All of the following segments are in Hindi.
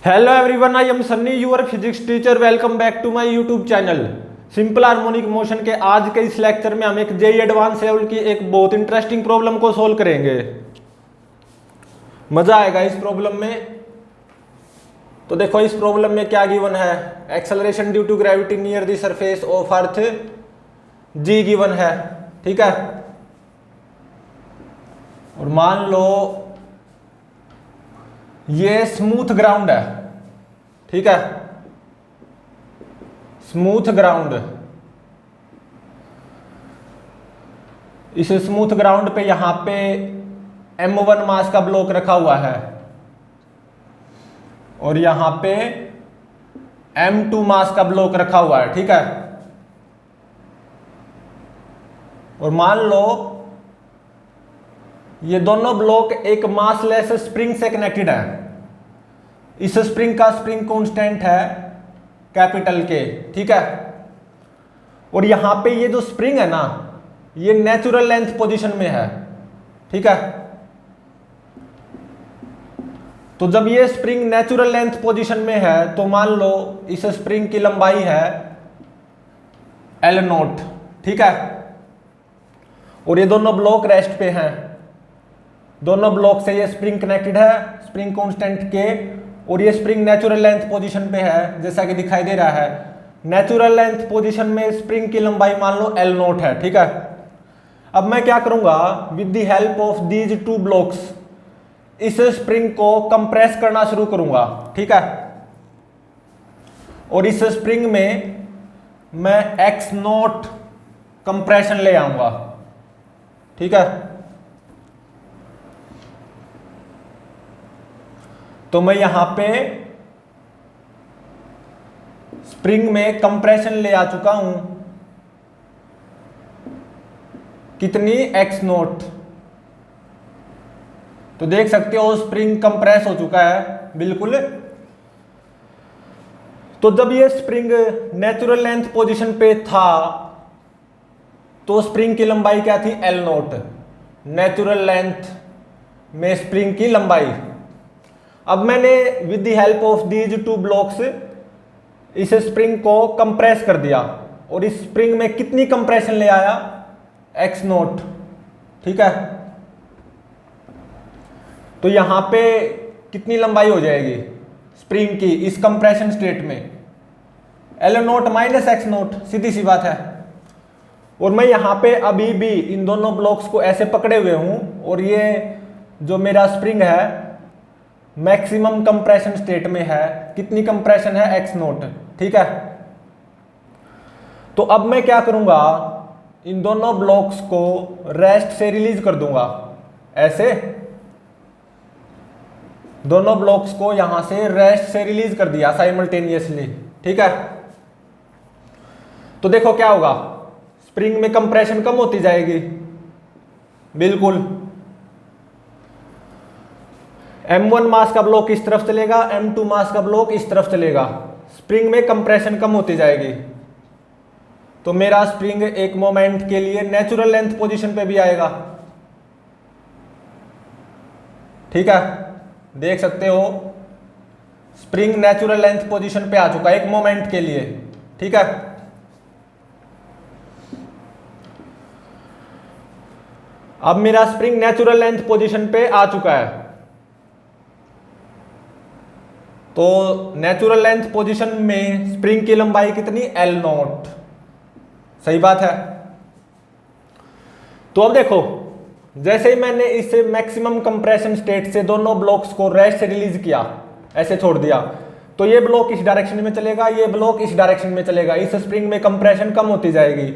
Hello everyone, I am Sunny, your physics teacher. Welcome back to my YouTube channel simple harmonic motion के आज के इस लेक्चर में हम एक जेई एडवांस लेवल की एक बहुत इंटरेस्टिंग प्रॉब्लम को सोल्व करेंगे। मजा आएगा इस प्रॉब्लम में। तो देखो इस प्रॉब्लम में क्या गिवन है। Acceleration due to gravity near the surface of earth g given है, ठीक है। और मान लो ये स्मूथ ग्राउंड है, ठीक है, स्मूथ ग्राउंड। इस स्मूथ ग्राउंड पे यहां पे M1 मास का ब्लॉक रखा हुआ है और यहां पे M2 मास का ब्लॉक रखा हुआ है, ठीक है। और मान लो ये दोनों ब्लॉक एक मासलेस स्प्रिंग से कनेक्टेड है। इस स्प्रिंग का स्प्रिंग कांस्टेंट है कैपिटल के, ठीक है। और यहां पे ये जो स्प्रिंग है ना, ये नेचुरल लेंथ पोजीशन में है, ठीक है। तो जब ये स्प्रिंग नेचुरल लेंथ पोजीशन में है तो मान लो इस स्प्रिंग की लंबाई है L0, ठीक है। और ये दोनों ब्लॉक रेस्ट पे हैं, दोनों ब्लॉक से ये स्प्रिंग कनेक्टेड है स्प्रिंग कांस्टेंट के। और ये स्प्रिंग नेचुरल लेंथ पोजीशन पे है जैसा कि दिखाई दे रहा है। नेचुरल लेंथ पोजीशन में स्प्रिंग की लंबाई मान लो L0 है, ठीक है। अब मैं क्या करूंगा, with the help of these two blocks इस स्प्रिंग को कंप्रेस करना शुरू करूंगा, ठीक है। और इस स्प्रिंग में मैं X0 कंप्रेशन ले आऊंगा, ठीक है। तो मैं यहां पे स्प्रिंग में कंप्रेशन ले आ चुका हूं, कितनी X0। तो देख सकते हो स्प्रिंग कंप्रेस हो चुका है बिल्कुल। तो जब ये स्प्रिंग नेचुरल लेंथ पोजीशन पे था तो स्प्रिंग की लंबाई क्या थी, L0, नेचुरल लेंथ में स्प्रिंग की लंबाई। अब मैंने with the help of these two blocks इस स्प्रिंग को कंप्रेस कर दिया और इस स्प्रिंग में कितनी कंप्रेशन ले आया, X0, ठीक है। तो यहां पे कितनी लंबाई हो जाएगी स्प्रिंग की इस कंप्रेशन स्टेट में, L0 माइनस X0, सीधी सी बात है। और मैं यहां पे अभी भी इन दोनों ब्लॉक्स को ऐसे पकड़े हुए हूं और ये जो मेरा स्प्रिंग है मैक्सिमम कंप्रेशन स्टेट में है। कितनी कंप्रेशन है, X0, ठीक है। तो अब मैं क्या करूंगा, इन दोनों ब्लॉक्स को रेस्ट से रिलीज कर दूंगा, ऐसे दोनों ब्लॉक्स को यहां से रेस्ट से रिलीज कर दिया साइमल्टेनियसली, ठीक है। तो देखो क्या होगा, स्प्रिंग में कंप्रेशन कम होती जाएगी, बिल्कुल। M1 मास का ब्लॉक इस तरफ चलेगा, M2 मास का ब्लॉक इस तरफ चलेगा, स्प्रिंग में कंप्रेशन कम होती जाएगी। तो मेरा स्प्रिंग एक मोमेंट के लिए नेचुरल लेंथ पोजीशन पे भी आएगा, ठीक है। देख सकते हो स्प्रिंग नेचुरल लेंथ पोजीशन पे आ चुका है एक मोमेंट के लिए, ठीक है। अब मेरा स्प्रिंग नेचुरल लेंथ पोजीशन पे आ चुका है। तो नेचुरल लेंथ पोजीशन में स्प्रिंग की लंबाई कितनी, L0, सही बात है। तो अब देखो जैसे ही मैंने इस मैक्सिमम कंप्रेशन स्टेट से दोनों ब्लॉक्स को रेस्ट से रिलीज किया, ऐसे छोड़ दिया, तो ये ब्लॉक इस डायरेक्शन में चलेगा, ये ब्लॉक इस डायरेक्शन में चलेगा। इस स्प्रिंग में कंप्रेशन कम होती जाएगी,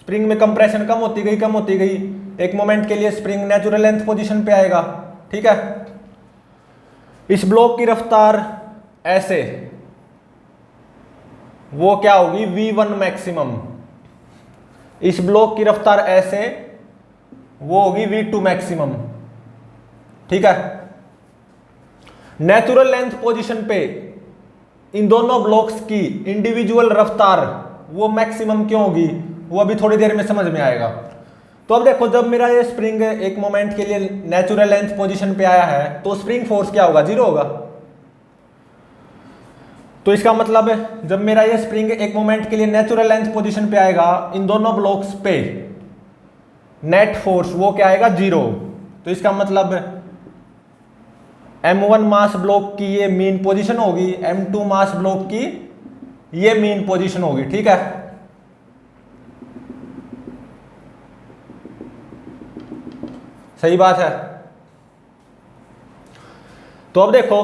स्प्रिंग में कंप्रेशन कम होती गई, कम होती गई। एक मोमेंट के लिए स्प्रिंग नेचुरल लेंथ पोजीशन पे आएगा, ठीक है। इस ब्लॉक की रफ्तार ऐसे, वो क्या होगी, V1 मैक्सिमम। इस ब्लॉक की रफ्तार ऐसे, वो होगी V2 मैक्सिमम, ठीक है। नेचुरल लेंथ पोजीशन पे इन दोनों ब्लॉक्स की इंडिविजुअल रफ्तार वो मैक्सिमम क्यों होगी, वो अभी थोड़ी देर में समझ में आएगा। तो अब देखो जब मेरा ये स्प्रिंग एक मोमेंट के लिए नेचुरल लेंथ पोजीशन पे आया है तो स्प्रिंग फोर्स क्या होगा, जीरो होगा। तो इसका मतलब है जब मेरा ये स्प्रिंग एक मोमेंट के लिए नेचुरल लेंथ पोजीशन पे आएगा, इन दोनों ब्लॉक्स पे नेट फोर्स वो क्या आएगा, 0। तो इसका मतलब m1 मास ब्लॉक की ये मीन पोजीशन होगी, m2 मास ब्लॉक की ये मीन पोजीशन होगी। ठीक है, सही बात है। तो अब देखो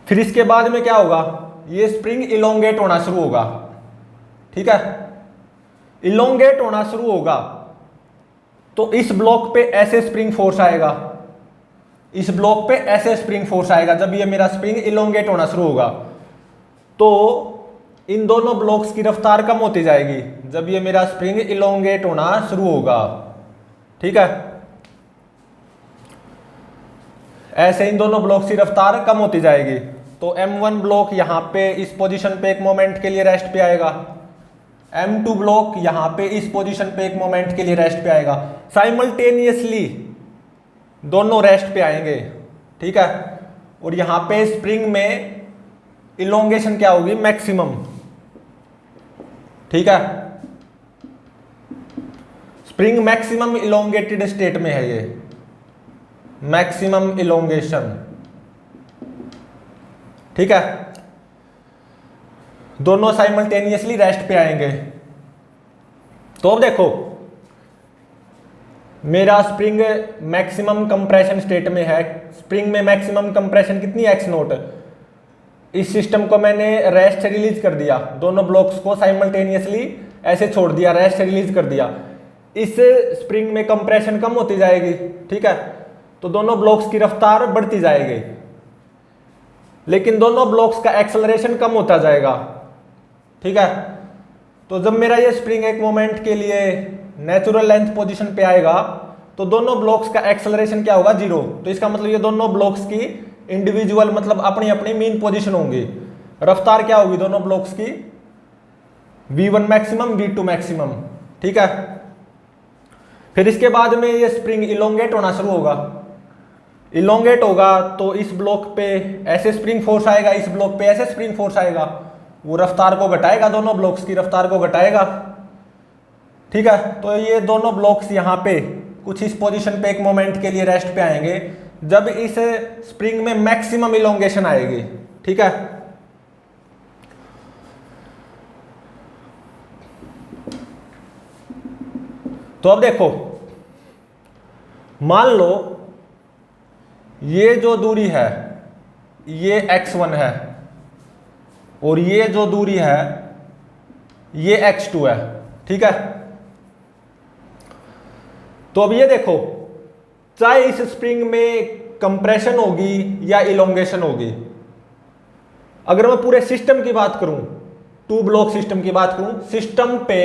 फिर इसके बाद में क्या होगा, ये स्प्रिंग इलोंगेट होना शुरू होगा। ठीक है, इलोंगेट होना शुरू होगा तो इस ब्लॉक पे ऐसे स्प्रिंग फोर्स आएगा, इस ब्लॉक पे ऐसे स्प्रिंग फोर्स आएगा। जब ये मेरा स्प्रिंग इलोंगेट होना शुरू होगा तो इन दोनों ब्लॉक्स की रफ्तार कम होती जाएगी, जब ये मेरा स्प्रिंग इलोंगेट होना शुरू होगा। ठीक है, ऐसे इन दोनों ब्लॉक्स की रफ्तार कम होती जाएगी। तो m1 ब्लॉक यहां पे इस पोजीशन पे एक मोमेंट के लिए रेस्ट पे आएगा, m2 ब्लॉक यहां पे इस पोजीशन पे एक मोमेंट के लिए रेस्ट पे आएगा, साइमल्टेनियसली दोनों रेस्ट पे आएंगे। ठीक है, और यहां पे स्प्रिंग में इलोंगेशन क्या होगी, मैक्सिमम। ठीक है, स्प्रिंग मैक्सिमम इलोंगेटेड स्टेट में है, ये मैक्सिमम इलोंगेशन। ठीक है, दोनों साइमल्टेनियसली रेस्ट पे आएंगे। तो अब देखो मेरा स्प्रिंग मैक्सिमम कंप्रेशन स्टेट में है, स्प्रिंग में मैक्सिमम कंप्रेशन कितनी, x नोट। इस सिस्टम को मैंने रेस्ट से रिलीज कर दिया, दोनों ब्लॉक्स को साइमल्टेनियसली ऐसे छोड़ दिया, रेस्ट से रिलीज कर दिया। इस स्प्रिंग में कंप्रेशन कम होती जाएगी। ठीक है, तो दोनों ब्लॉक्स की रफ्तार बढ़ती जाएगी, लेकिन दोनों ब्लॉक्स का एक्सेलरेशन कम होता जाएगा। ठीक है, तो जब मेरा ये स्प्रिंग एक मोमेंट के लिए नेचुरल लेंथ पोजीशन पे आएगा तो दोनों ब्लॉक्स का एक्सेलरेशन क्या होगा, 0। तो इसका मतलब ये दोनों ब्लॉक्स की इंडिविजुअल मतलब अपनी अपनी मीन पोजीशन होंगी, रफ्तार क्या होगी दोनों ब्लॉक्स की, v1 मैक्सिमम v2 मैक्सिमम। ठीक है, फिर इसके बाद में ये स्प्रिंग इलोंगेट होना शुरू होगा, इलोंगेट होगा तो इस ब्लॉक पे ऐसे स्प्रिंग फोर्स आएगा, इस ब्लॉक पे ऐसे स्प्रिंग फोर्स आएगा, वो रफ्तार को घटाएगा, दोनों ब्लॉक्स की रफ्तार को घटाएगा। ठीक है, तो ये दोनों ब्लॉक्स यहाँ पे कुछ इस पोजीशन पे एक मोमेंट के लिए रेस्ट पे आएंगे जब इस स्प्रिंग में मैक्सिमम इलोंगेशन आएगी। ठीक है, तो अब देखो मान लो ये जो दूरी है ये x1 है और ये जो दूरी है ये x2 है। ठीक है, तो अब ये देखो चाहे इस स्प्रिंग में कंप्रेशन होगी या इलोंगेशन होगी, अगर मैं पूरे सिस्टम की बात करूं, टू ब्लॉक सिस्टम की बात करूं, सिस्टम पे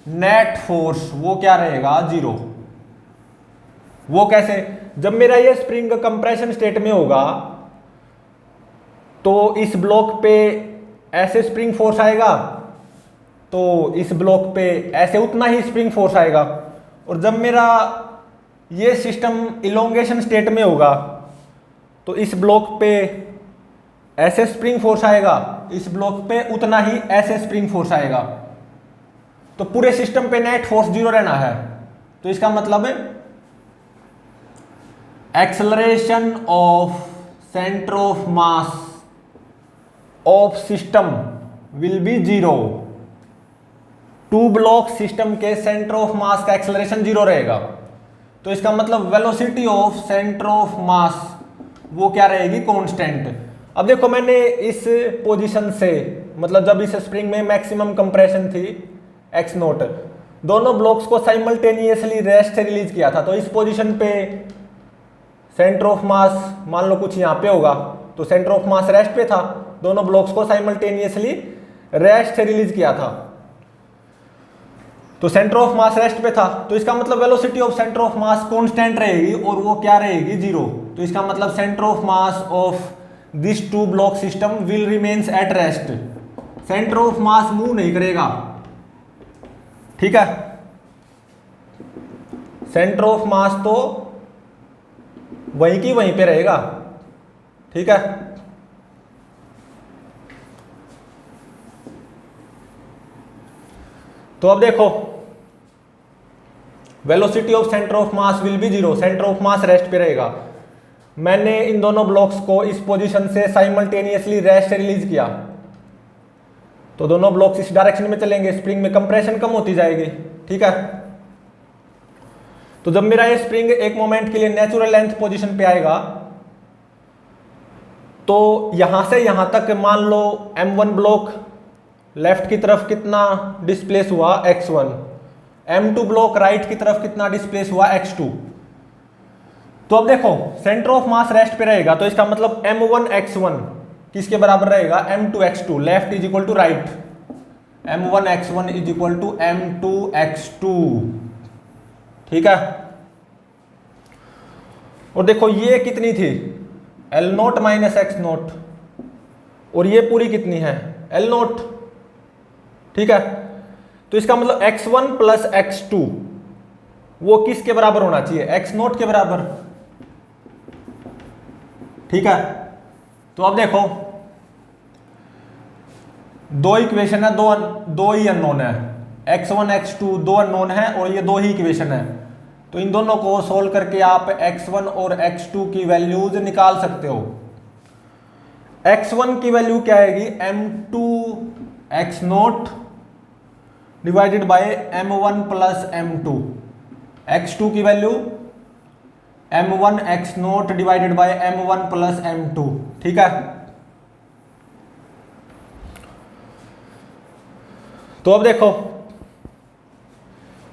नेट फोर्स वो क्या रहेगा, 0। वो कैसे, जब मेरा ये स्प्रिंग कंप्रेशन स्टेट में होगा तो इस ब्लॉक पे ऐसे स्प्रिंग फोर्स आएगा, तो इस ब्लॉक पे ऐसे उतना ही स्प्रिंग फोर्स आएगा। और जब मेरा ये सिस्टम इलोंगेशन स्टेट में होगा तो इस ब्लॉक पे ऐसे स्प्रिंग फोर्स आएगा, इस ब्लॉक पे उतना ही ऐसे स्प्रिंग फोर्स आएगा। तो पूरे सिस्टम पे नेट फोर्स 0 रहना है। तो इसका मतलब है acceleration of centre of mass of system will be 0। Two block system के सेंटर ऑफ मास का एक्सेलरेशन 0 रहेगा। तो इसका मतलब velocity of centre of mass वो क्या रहेगी, कांस्टेंट। अब देखो मैंने इस पोजीशन से मतलब जब इस स्प्रिंग में मैक्सिमम कंप्रेशन थी x नोट, दोनों ब्लॉक्स को साइमल्टेनियसली रेस्ट से रिलीज किया था। तो इस पोजीशन पे सेंटर ऑफ मास मान लो कुछ यहाँ पे होगा, तो सेंटर ऑफ मास रेस्ट पे था, दोनों ब्लॉक्स को साइमल्टेनियसली रेस्ट से रिलीज किया था, तो सेंटर ऑफ मास रेस्ट पे था। तो इसका मतलब velocity of centre of mass constant रहेगी और वो क्या रहेगी, 0। तो इसका मतलब centre of mass of this two block system will remains at rest. Centre of mass move नहीं करेगा। ठीक है, सेंटर ऑफ मास तो वहीं की वहीं पे रहेगा। ठीक है, तो अब देखो velocity of centre of mass will be 0, centre of mass rest पे रहेगा। मैंने इन दोनों ब्लॉक्स को इस पोजीशन से साइमल्टेनियसली रेस्ट रिलीज किया तो दोनों ब्लॉक्स इस डायरेक्शन में चलेंगे, स्प्रिंग में कंप्रेशन कम होती जाएगी। ठीक है, तो जब मेरा ये स्प्रिंग एक मोमेंट के लिए नेचुरल लेंथ पोजीशन पे आएगा तो यहां से यहां तक मान लो M1 ब्लॉक लेफ्ट की तरफ कितना डिस्प्लेस हुआ x1, M2 ब्लॉक राइट की तरफ कितना डिस्प्लेस हुआ x2। तो अब देखो सेंटर ऑफ मास रेस्ट पे रहेगा तो इसका मतलब M1 x1 किसके बराबर रहेगा, M2 x2, left is equal to right, M1 x1 is equal to M2 x2। ठीक है, और देखो ये कितनी थी L0 माइनस x0 और ये पूरी कितनी है L0। ठीक है, तो इसका मतलब x1 प्लस x2 वो किसके बराबर होना चाहिए, x0 के बराबर। ठीक है, तो अब देखो दो इक्वेशन है, दो ही अननोन है, x1 x2 दो अननोन है और ये दो ही इक्वेशन है। तो इन दोनों को सोल्व करके आप x1 और x2 की वैल्यूज निकाल सकते हो। x1 की वैल्यू क्या आएगी, M2 x0 divided by M1 plus M2, x2 की value M1 x0 divided by M1 plus M2। ठीक है, तो अब देखो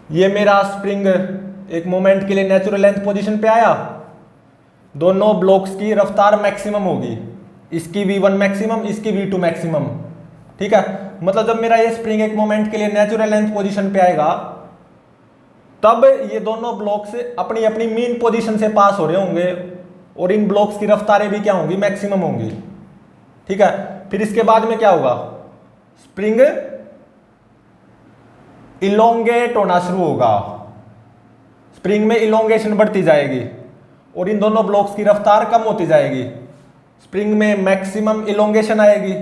ये मेरा स्प्रिंग एक मोमेंट के लिए नेचुरल लेंथ पोजीशन पे आया, दोनों ब्लॉक्स की रफ्तार मैक्सिमम होगी, इसकी v1 मैक्सिमम, इसकी v2 मैक्सिमम। ठीक है, मतलब जब मेरा ये स्प्रिंग एक मोमेंट के लिए नेचुरल लेंथ पोजीशन पे आएगा तब ये दोनों ब्लॉक्स अपनी अपनी मीन पोजीशन से पास हो रहे होंगे और इन ब्लॉक्स की रफ्तारें भी क्या होंगी, मैक्सिमम होंगी। ठीक है, फिर इसके बाद में क्या होगा, स्प्रिंग इलोंगेट होना शुरू होगा, स्प्रिंग में इलोंगेशन बढ़ती जाएगी और इन दोनों ब्लॉक्स की रफ्तार कम होती जाएगी, स्प्रिंग में मैक्सिमम इलोंगेशन आएगी,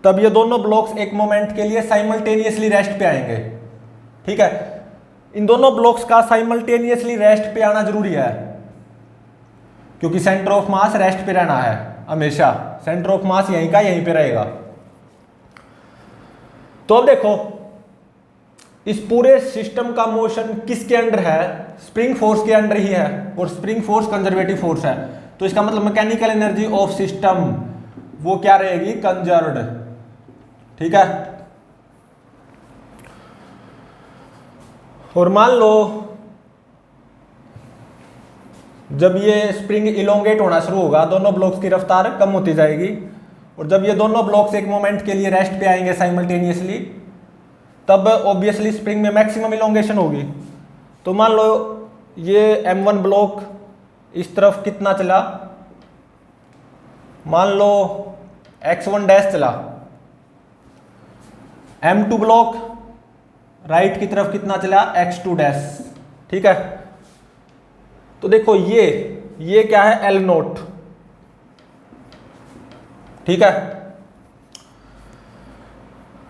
तब ये दोनों ब्लॉक्स एक मोमेंट के लिए साइमल्टेनियसली रेस्ट पे आएंगे। ठीक है, इन दोनों ब्लॉक्स का साइमल्टेनियसली रेस्ट पे आना जरूरी है क्योंकि सेंटर ऑफ मास रेस्ट पे रहना है हमेशा, सेंटर ऑफ मास यहीं का यहीं पे रहेगा। तो अब देखो इस पूरे सिस्टम का मोशन किसके अंडर है, स्प्रिंग फोर्स के अंडर ही है और स्प्रिंग फोर्स कंजर्वेटिव फोर्स है। तो इसका मतलब मैकेनिकल एनर्जी ऑफ सिस्टम वो क्या रहेगी, कंजर्व्ड। ठीक है, और मान लो जब ये स्प्रिंग इलोंगेट होना शुरू होगा दोनों ब्लॉक्स की रफ्तार कम होती जाएगी और जब ये दोनों ब्लॉक्स एक मोमेंट के लिए रेस्ट पे आएंगे साइमल्टेनियसली तब ऑब्वियसली स्प्रिंग में मैक्सिमम इलोंगेशन होगी। तो मान लो ये M1 ब्लॉक इस तरफ कितना चला, मान लो x1 डैश चला, M2 ब्लॉक राइट की तरफ कितना चला, x2 डैश। ठीक है, तो देखो ये क्या है, L0। ठीक है,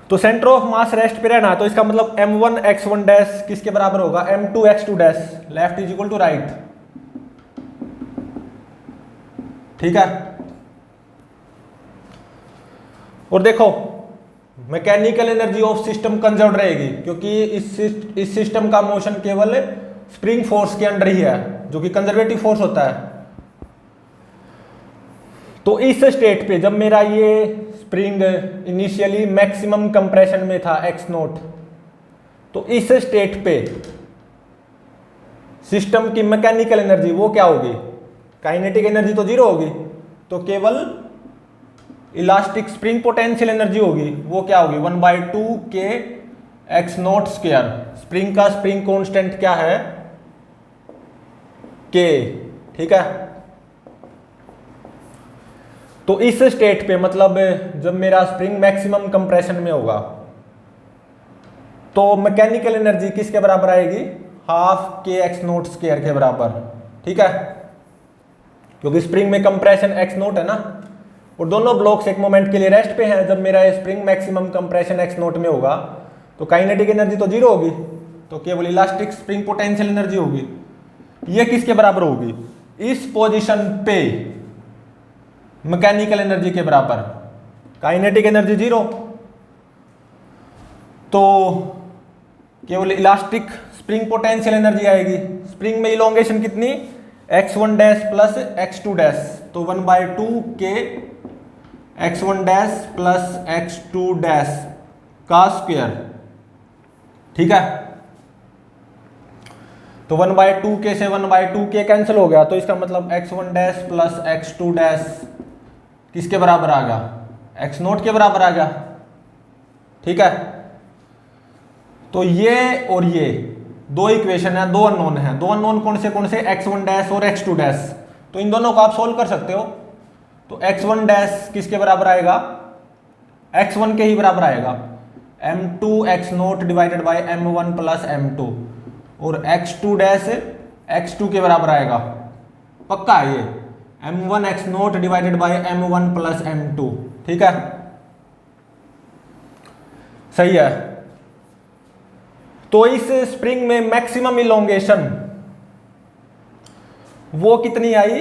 तो सेंटर ऑफ मास रेस्ट पे रहना, तो इसका मतलब M1 x1 डैश किसके बराबर होगा, M2 x2 dash, left is equal to right. ठीक है, और देखो mechanical energy of system conserve रहेगी क्योंकि इस सिस्टम का मोशन केवल स्प्रिंग फोर्स के अंडर ही है जो कि कंजर्वेटिव फोर्स होता है। तो इस स्टेट पे जब मेरा ये स्प्रिंग इनिशियली मैक्सिमम कंप्रेशन में था x0, तो इस स्टेट पे सिस्टम की मैकेनिकल एनर्जी वो क्या होगी, काइनेटिक एनर्जी तो जीरो होगी, तो केवल इलास्टिक स्प्रिंग पोटेंशियल एनर्जी होगी, वो क्या होगी 1/2 के x0 स्क्वायर। स्प्रिंग का स्प्रिंग कांस्टेंट क्या है, k। ठीक है, तो इस स्टेट पे मतलब जब मेरा स्प्रिंग मैक्सिमम कंप्रेशन में होगा तो मैकेनिकल एनर्जी किसके बराबर आएगी, हाफ के x0 स्क्वायर के बराबर। ठीक है, क्योंकि स्प्रिंग में कंप्रेशन x0 है ना और दोनों ब्लॉक्स एक मोमेंट के लिए रेस्ट पे हैं। जब मेरा स्प्रिंग मैक्सिमम कंप्रेशन x0 में होगा तो काइनेटिक एनर्जी तो जीरो होगी, तो केवल इलास्टिक स्प्रिंग पोटेंशियल एनर्जी होगी। ये किसके बराबर होगी? इस पोजीशन पे मैकेनिकल एनर्जी के बराबर। काइनेटिक एनर्जी जीरो, तो केवल इलास्टिक स्प्रिंग पोटेंशियल एनर्जी आएगी। स्प्रिंग में इलोंगेशन कितनी? x1 dash plus x2 dash, तो 1/2 के x1 dash plus x2 dash का स्क्वायर। ठीक है, तो 1/2 के से 1/2 के कैंसिल हो गया, तो इसका मतलब x1 dash plus x2 dash किसके बराबर आ गया? x0 के बराबर आ गया। ठीक है, तो ये और ये दो इक्वेशन है, दो अननोन है। दो अननोन कौन से x1 डैश और x2 डैश, तो इन दोनों को आप सोल्व कर सकते हो। तो x1 डैश किसके बराबर आएगा? x1 के ही बराबर आएगा, m2 x0 divided by m1 plus m2, और x2 डैश x2 के बराबर आएगा, पक्का है ये, m1 x0 divided by m1 plus m2। ठीक है, सही है। तो इस स्प्रिंग में मैक्सिमम इलोंगेशन वो कितनी आई?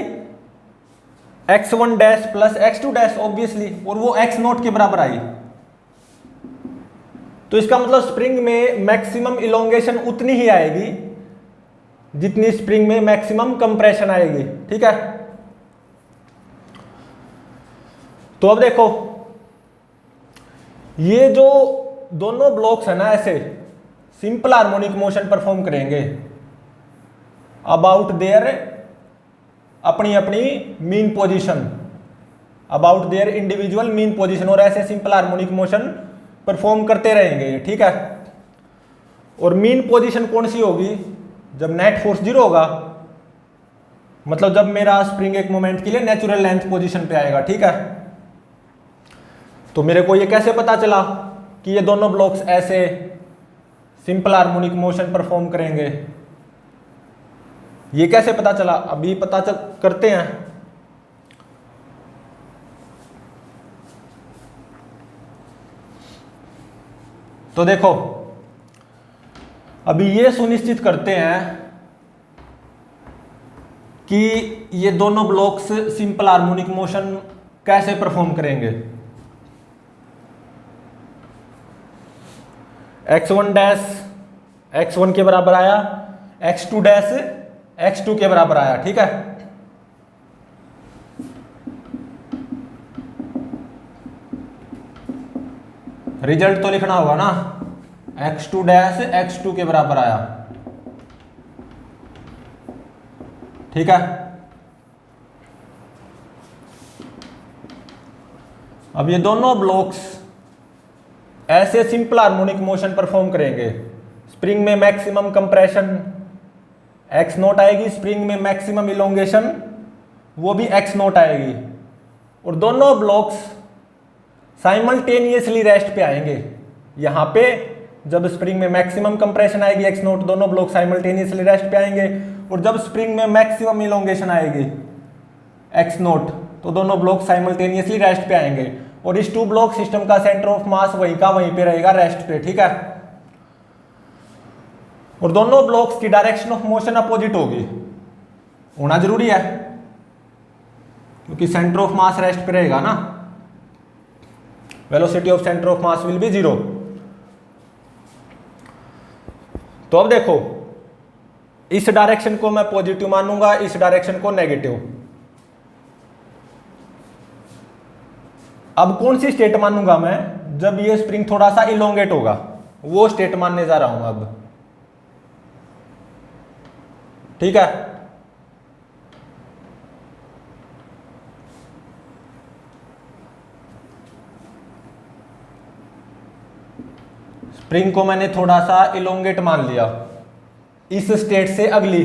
x1 dash plus x2 dash obviously, और वो x0 के बराबर आई। तो इसका मतलब स्प्रिंग में मैक्सिमम इलोंगेशन उतनी ही आएगी जितनी स्प्रिंग में मैक्सिमम कंप्रेशन आएगी। ठीक है, तो अब देखो ये जो दोनों ब्लॉक्स है ना, ऐसे सिंपल हार्मोनिक मोशन परफॉर्म करेंगे अबाउट देयर अपनी अपनी mean position, about their individual mean position, और ऐसे सिंपल हार्मोनिक मोशन परफॉर्म करते रहेंगे। ठीक है, और मीन पोजीशन कौन सी होगी? जब नेट फोर्स जीरो होगा, मतलब जब मेरा स्प्रिंग एक मोमेंट के लिए नेचुरल लेंथ पोजीशन पे आएगा। ठीक है, तो मेरे को ये कैसे पता चला कि ये दोनों ब्लॉक्स ऐसे सिंपल हार्मोनिक मोशन परफॉर्म करेंगे? ये कैसे पता चला? अभी पता करते हैं। तो देखो अभी ये सुनिश्चित करते हैं कि ये दोनों ब्लॉक्स सिंपल हार्मोनिक मोशन कैसे परफॉर्म करेंगे। x1 डैश x1 के बराबर आया, x2 डैश x2 के बराबर आया। ठीक है, रिजल्ट तो लिखना होगा ना, x2 डैश x2 के बराबर आया। ठीक है, अब ये दोनों ब्लॉक्स ऐसे सिंपल हार्मोनिक मोशन परफॉर्म करेंगे। स्प्रिंग में मैक्सिमम कंप्रेशन x0 आएगी, स्प्रिंग में मैक्सिमम इलोंगेशन वो भी x0 आएगी, और दोनों ब्लॉक्स साइमल्टेनियसली रेस्ट पे आएंगे। यहां पे जब स्प्रिंग में मैक्सिमम कंप्रेशन आएगी x0, दोनों ब्लॉक साइमल्टेनियसली रेस्ट पे आएंगे, और जब स्प्रिंग में मैक्सिमम इलोंगेशन आएगी x0, तो दोनों ब्लॉक साइमल्टेनियसली रेस्ट पे आएंगे, और इस टू ब्लॉक सिस्टम का सेंटर ऑफ मास वहीं का वहीं पे रहेगा, रेस्ट पे। ठीक है, और दोनों ब्लॉक्स की डायरेक्शन ऑफ मोशन अपोजिट होगी, होना जरूरी है क्योंकि सेंटर ऑफ मास रेस्ट पे रहेगा ना, velocity of centre of mass will be zero. तो अब देखो इस डायरेक्शन को मैं पॉजिटिव मानूंगा, इस डायरेक्शन को नेगेटिव। अब कौन सी स्टेट मानूंगा मैं? जब ये स्प्रिंग थोड़ा सा इलोंगेट होगा, वो स्टेट मानने जा रहा हूं अब। ठीक है, स्प्रिंग को मैंने थोड़ा सा इलोंगेट मान लिया इस स्टेट से अगली।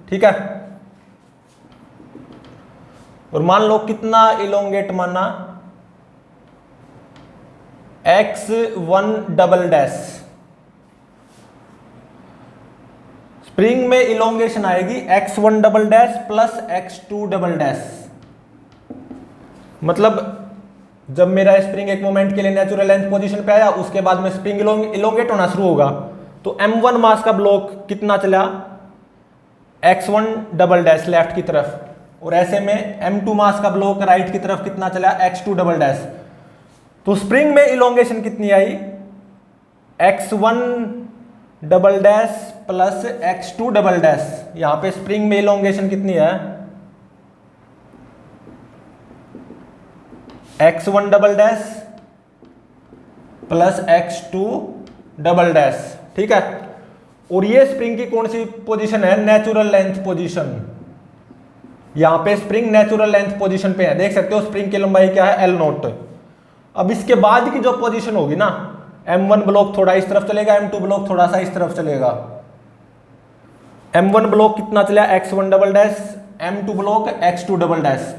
ठीक है, और मान लो कितना इलोंगेट माना? x1 double dash. स्प्रिंग में इलोंगेशन आएगी x1 double dash plus x2 double dash, मतलब जब मेरा स्प्रिंग एक मोमेंट के लिए नेचुरल लेंथ पोजीशन पे आया, उसके बाद में स्प्रिंग इलोंगेट होना शुरू होगा। तो m1 मास का ब्लॉक कितना चला, x1 डबल डैश लेफ्ट की तरफ, और ऐसे में m2 मास का ब्लॉक राइट की तरफ कितना चला, x2 डबल डैश। तो स्प्रिंग में इलोंगेशन कितनी आई, x1 double dash plus x2 double dash. यहां पे स्प्रिंग में इलोंगेशन कितनी है, x1 double dash plus x2 double dash, ठीक है। और ये स्प्रिंग की कौन सी पोजीशन है, नेचुरल लेंथ पोजीशन। यहां पे स्प्रिंग नेचुरल लेंथ पोजीशन पे है, देख सकते हो स्प्रिंग की लंबाई क्या है, L नोट। अब इसके बाद की जो पोजीशन होगी ना, m1 ब्लॉक थोड़ा इस तरफ चलेगा, m2 ब्लॉक थोड़ा सा इस तरफ चलेगा। m1 ब्लॉक कितना चला, x1 double dash, m2 block x2 double dash.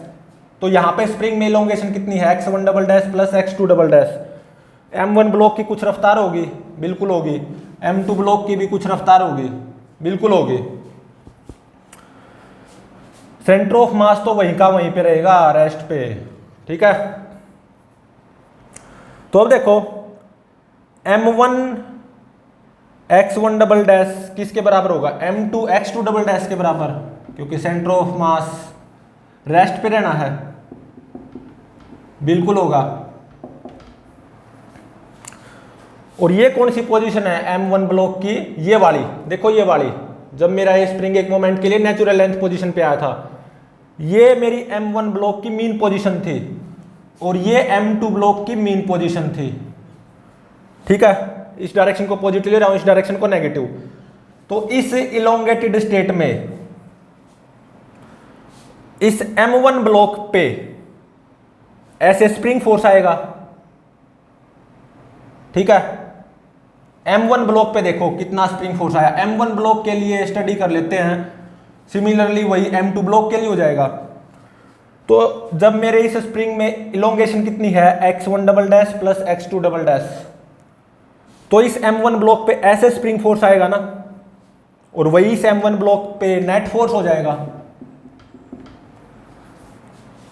तो यहां पे स्प्रिंग में इलोंगेशन कितनी है, x1 double dash plus x2 double dash. m1 block की कुछ रफ्तार होगी, बिल्कुल होगी। m2 ब्लॉक की भी कुछ रफ्तार होगी, बिल्कुल होगी। सेंटर ऑफ मास तो वहीं का वहीं पे रहेगा, रेस्ट पे, ठीक है। तो अब देखो m1 x1 डबल डैश किसके बराबर होगा, m2 x2 डबल डैश के बराबर, क्योंकि सेंटर ऑफ मास रेस्ट पे रहना है, बिल्कुल होगा। और ये कौन सी पोजीशन है m1 ब्लॉक की, ये वाली, देखो ये वाली, जब मेरा ये स्प्रिंग एक मोमेंट के लिए नेचुरल लेंथ पोजीशन पे आया था, ये मेरी m1 ब्लॉक की मीन पोजीशन थी, और ये m2 ब्लॉक की मीन पोजीशन थी, ठीक है। इस डायरेक्शन को पॉजिटिव ले रहा हूं, इस डायरेक्शन को नेगेटिव। तो इस इलोंगेटेड स्टेट में इस m1 ब्लॉक पे ऐसे स्प्रिंग फोर्स आएगा, ठीक है। m1 ब्लॉक पे देखो कितना स्प्रिंग फोर्स आया, m1 ब्लॉक के लिए स्टडी कर लेते हैं, सिमिलरली वही m2 ब्लॉक के लिए हो जाएगा। तो जब मेरे इस स्प्रिंग में इलोंगेशन कितनी है, x1 double dash plus x2 double dash, तो इस m1 ब्लॉक पे ऐसे स्प्रिंग फोर्स आएगा ना, और वही इस m1 ब्लॉक पे नेट फोर्स हो जाएगा,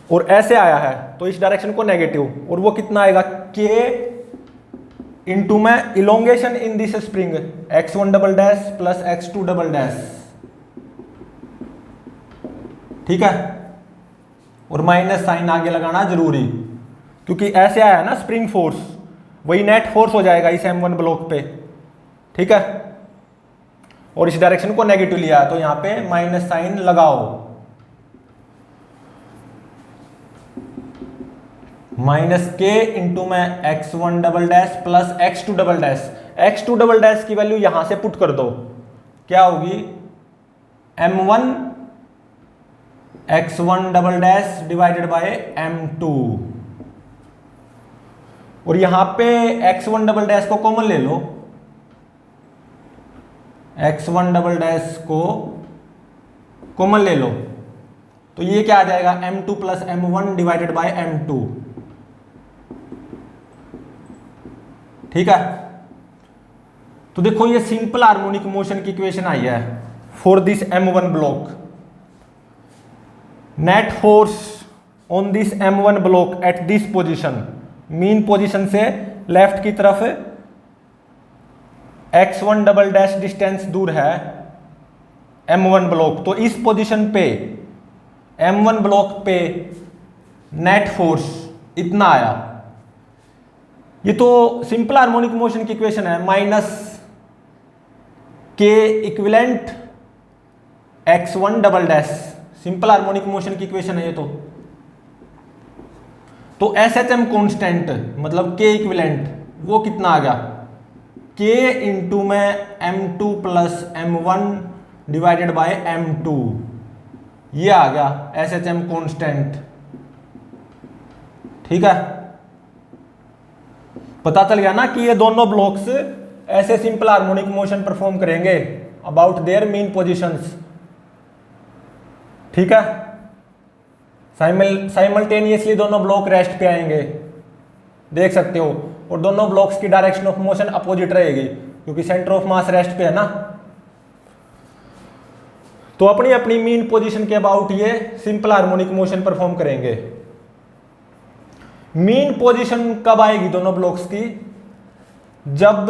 और ऐसे आया है तो इस डायरेक्शन को नेगेटिव, और वो कितना आएगा, k इंटू में elongation in this spring x1 double dash plus x2 double dash, ठीक है। और माइनस साइन आगे लगाना जरूरी, क्योंकि ऐसे आया ना स्प्रिंग फोर्स, वही नेट फोर्स हो जाएगा इस m1 ब्लॉक पे, ठीक है। और इस डायरेक्शन को नेगेटिव लिया तो यहां पे माइनस साइन लगाओ, माइनस के इंटू में x1 double dash plus x2 double dash. x2 double dash की वैल्यू यहां से पुट कर दो, क्या होगी, m1 x1 double dash divided by m2, और यहां पे x1 डबल डैश को कॉमन ले लो, x1 डबल डैश को कॉमन ले लो, तो ये क्या आ जाएगा, m2 plus m1 divided bye m2, ठीक है। तो देखो ये सिंपल हार्मोनिक मोशन की इक्वेशन आई है for this m1 block. Net force on this m1 block at this position, mean position से लेफ्ट की तरफ x1 डबल डैश डिस्टेंस दूर है m1 ब्लॉक, तो इस पोजीशन पे m1 ब्लॉक पे नेट फोर्स इतना आया। ये तो सिंपल हार्मोनिक मोशन की इक्वेशन है, माइनस के equivalent x1 double dash, simple harmonic motion की इक्वेशन है ये तो SHM कांस्टेंट मतलब के इक्विवेलेंट वो कितना आ गया, k इंटू में m2 plus m1 divided bye m2, ये आ गया SHM कांस्टेंट, ठीक है। पता चल गया ना कि ये दोनों ब्लॉक्स ऐसे सिंपल हार्मोनिक मोशन परफॉर्म करेंगे अबाउट देयर मीन पोजीशंस, ठीक है। साइमल्टेनियसली दोनों ब्लॉक रेस्ट पे आएंगे, देख सकते हो, और दोनों ब्लॉक्स की डायरेक्शन ऑफ मोशन अपोजिट रहेगी क्योंकि सेंटर ऑफ मास रेस्ट पे है ना। तो अपनी अपनी मीन पोजीशन के अबाउट ये सिंपल हार्मोनिक मोशन परफॉर्म करेंगे। मीन पोजीशन कब आएगी दोनों ब्लॉक्स की? जब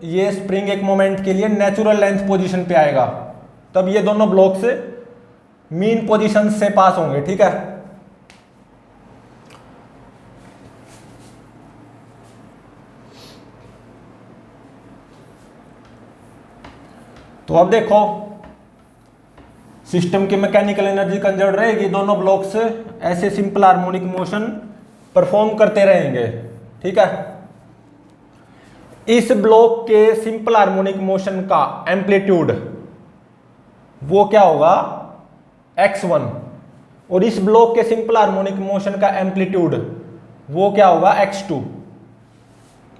ये स्प्रिंग एक मोमेंट के लिए नेचुरल लेंथ पोजीशन पे आएगा, तब ये दोनों ब्लॉक्स मीन पोजीशन से पास होंगे। ठीक है, तो अब देखो सिस्टम की मैकेनिकल एनर्जी कंजर्व रहेगी, दोनों ब्लॉक्स ऐसे सिंपल हार्मोनिक मोशन परफॉर्म करते रहेंगे। ठीक है, इस ब्लॉक के सिंपल हार्मोनिक मोशन का एम्पलीट्यूड वो क्या होगा? x1, और इस ब्लॉक के सिंपल हार्मोनिक मोशन का एम्पलीट्यूड वो क्या होगा? x2।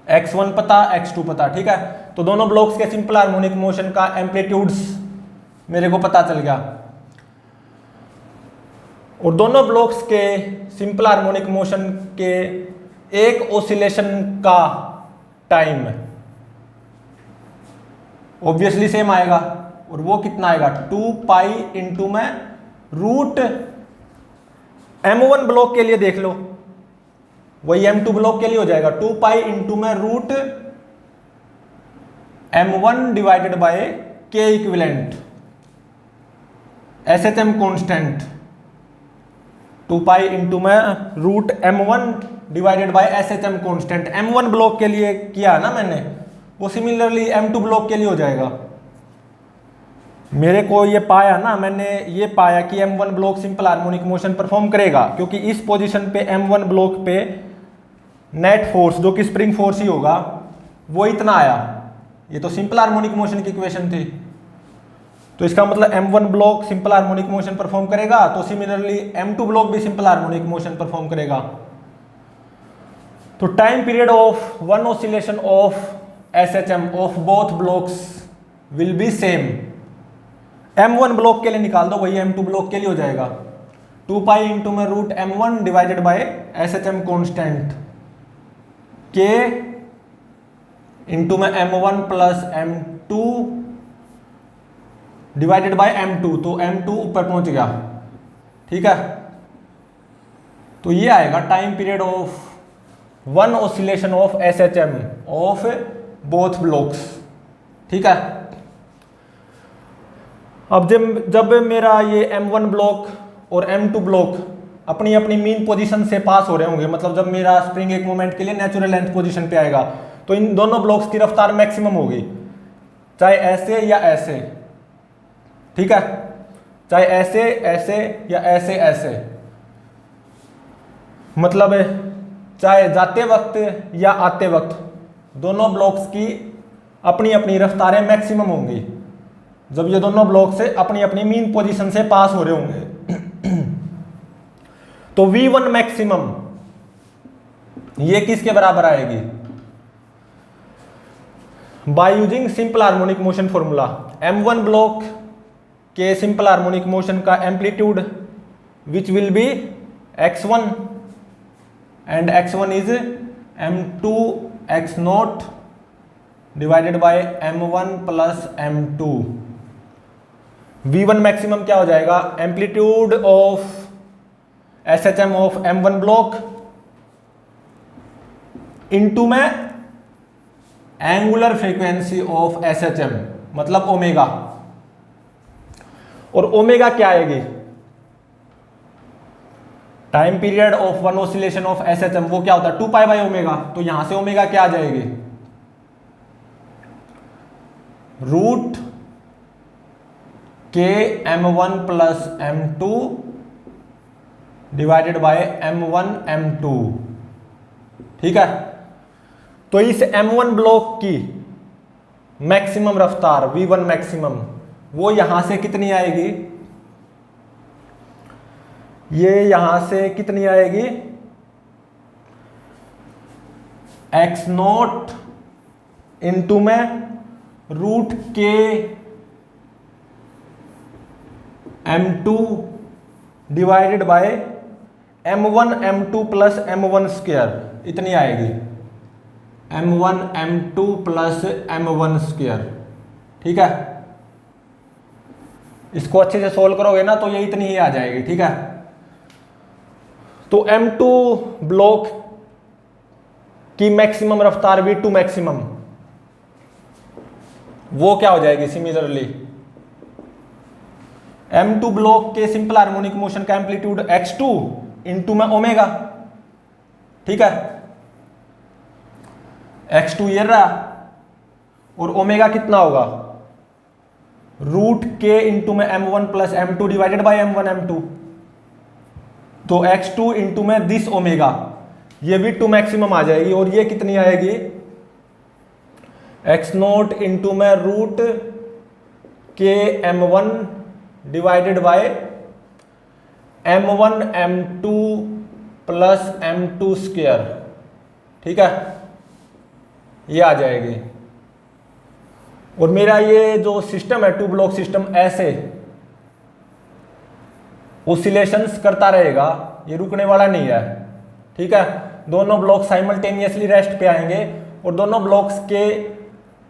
x1 पता, x2 पता। ठीक है, तो दोनों ब्लॉक्स के सिंपल हार्मोनिक मोशन का एम्पलीट्यूड्स मेरे को पता चल गया, और दोनों ब्लॉक्स के सिंपल हार्मोनिक मोशन के एक ऑसिलेशन का टाइम ऑब्वियसली सेम आएगा, और वो कितना आएगा? 2 पाई इंटू में रूट m1 ब्लॉक के लिए देख लो, वही m2 ब्लॉक के लिए हो जाएगा 2 पाई इंटू में root m1 divided by k equivalent SHM constant, 2 pi into में root m1 divided by SHM constant. m1 block के लिए किया ना मैंने, वो सिमिलरली m2 ब्लॉक के लिए हो जाएगा। मेरे को ये पाया ना, मैंने ये पाया कि m1 block simple harmonic motion perform करेगा, क्योंकि इस पोजीशन पे m1 ब्लॉक पे नेट फोर्स जो कि स्प्रिंग फोर्स ही होगा वो इतना आया। ये तो सिंपल हार्मोनिक मोशन की इक्वेशन थी, तो इसका मतलब m1 block simple harmonic motion perform करेगा, तो सिमिलरली m2 ब्लॉक भी सिंपल हार्मोनिक मोशन परफॉर्म करेगा। तो time period of one oscillation of SHM of both blocks will be same. m1 block के लिए निकाल दो, वही m2 ब्लॉक के लिए हो जाएगा 2 पाई इंटू में root m1 divided by SHM constant k into में m1 plus m2 divided by m2, तो m2 ऊपर पहुंच गया। ठीक है, तो ये आएगा time period of one oscillation of SHM of both blocks. ठीक है, अब जब मेरा ये m1 ब्लॉक और m2 ब्लॉक अपनी अपनी मीन पोजीशन से पास हो रहे होंगे, मतलब जब मेरा स्प्रिंग एक मोमेंट के लिए नेचुरल लेंथ पोजीशन पे आएगा, तो इन दोनों ब्लॉक्स की रफ्तार मैक्सिमम होगी, चाहे ऐसे या ऐसे। ठीक है, चाहे ऐसे ऐसे या ऐसे ऐसे, मतलब चाहे जाते वक्त या आते वक्त दोनों ब्लॉक्स की अपनी अपनी रफ्तारें मैक्सिमम होंगी जब ये दोनों ब्लॉक से अपनी अपनी मीन पोजीशन से पास हो रहे होंगे। तो V1 मैक्सिमम ये किसके बराबर आएगी? By using simple harmonic motion formula, m1 block के सिंपल हार्मोनिक मोशन का amplitude which will be x1 and x1 is m2 x0 divided by m1 plus m2। V1 maximum क्या हो जाएगा? Amplitude of SHM of m1 block into में एंगुलर फ्रीक्वेंसी ऑफ SHM, मतलब ओमेगा। और ओमेगा क्या आएगी? Time period of one oscillation of SHM वो क्या होता है? 2 पाई बाय ओमेगा। तो यहां से ओमेगा क्या आ जाएगी? रूट के m1 plus m2 divided by m1 m2। ठीक है, तो इस m1 ब्लॉक की मैक्सिमम रफ्तार V1 मैक्सिमम वो यहां से कितनी आएगी? ये यहां से कितनी आएगी? x0 इंटू में रूट के m2 divided by m1 m2 plus m1 square, इतनी आएगी m1 m2 plus m1 square. ठीक है, इसको अच्छे से सोल्व करोगे ना तो ये इतनी ही आ जाएगी। ठीक है, तो m2 ब्लॉक की मैक्सिमम रफ्तार v2 मैक्सिमम, वो क्या हो जाएगी सिमिलरली m2 ब्लॉक के सिंपल हार्मोनिक मोशन का एम्पलीट्यूड x2 इंटू में ओमेगा, ठीक है, x2 ये रहा और ओमेगा कितना होगा रूट के इंटू में m1 plus m2 divided by m1 m2, तो x2 इंटू में दिस ओमेगा, ये भी v2 मैक्सिमम आ जाएगी और ये कितनी आएगी x0 इंटू में रूट के m1 divided bye m1 m2 plus m2 square, ठीक है, ये आ जाएगी। और मेरा ये जो सिस्टम है टू ब्लॉक सिस्टम ऐसे ओसिलेशंस करता रहेगा, ये रुकने वाला नहीं है, ठीक है। दोनों ब्लॉक साइमल्टेनियसली रेस्ट पे आएंगे और दोनों ब्लॉक्स के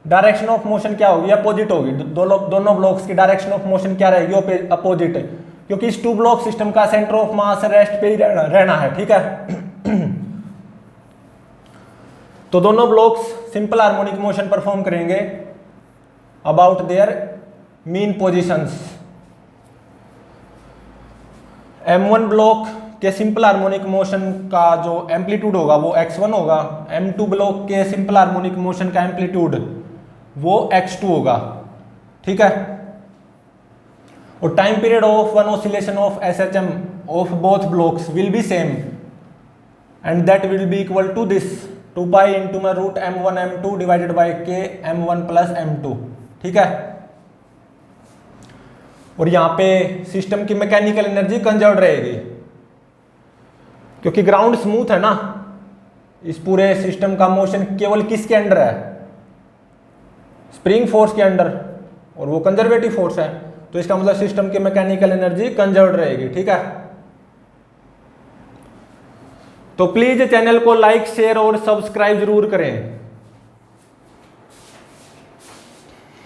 डायरेक्शन ऑफ मोशन क्या होगी अपोजिट होगी, दोनों ब्लॉक्स की डायरेक्शन ऑफ मोशन क्या रहेगी अपोजिट, क्योंकि इस टू ब्लॉक सिस्टम का सेंटर ऑफ मास रेस्ट पे ही रहना है, ठीक है। तो दोनों blocks simple harmonic motion perform करेंगे about their mean positions. m1 block के सिंपल हार्मोनिक मोशन का जो एम्पलीट्यूड होगा वो x1 होगा, m2 ब्लॉक के सिंपल हार्मोनिक मोशन का एम्पलीट्यूड वो x2 होगा, ठीक है। और time period of one oscillation of SHM of both blocks will be same and that will be equal to this 2 pi into में root m1 m2 divided by k m1 plus m2, ठीक है। और यहां पे सिस्टम की मैकेनिकल एनर्जी कंजर्व रहेगी क्योंकि ग्राउंड स्मूथ है ना, इस पूरे सिस्टम का मोशन केवल किसके अंडर है स्प्रिंग फोर्स के अंडर, और वो कंजर्वेटिव फोर्स है, तो इसका मतलब सिस्टम की मैकेनिकल एनर्जी कंजर्व रहेगी, ठीक है। तो प्लीज चैनल को लाइक शेयर और सब्सक्राइब जरूर करें।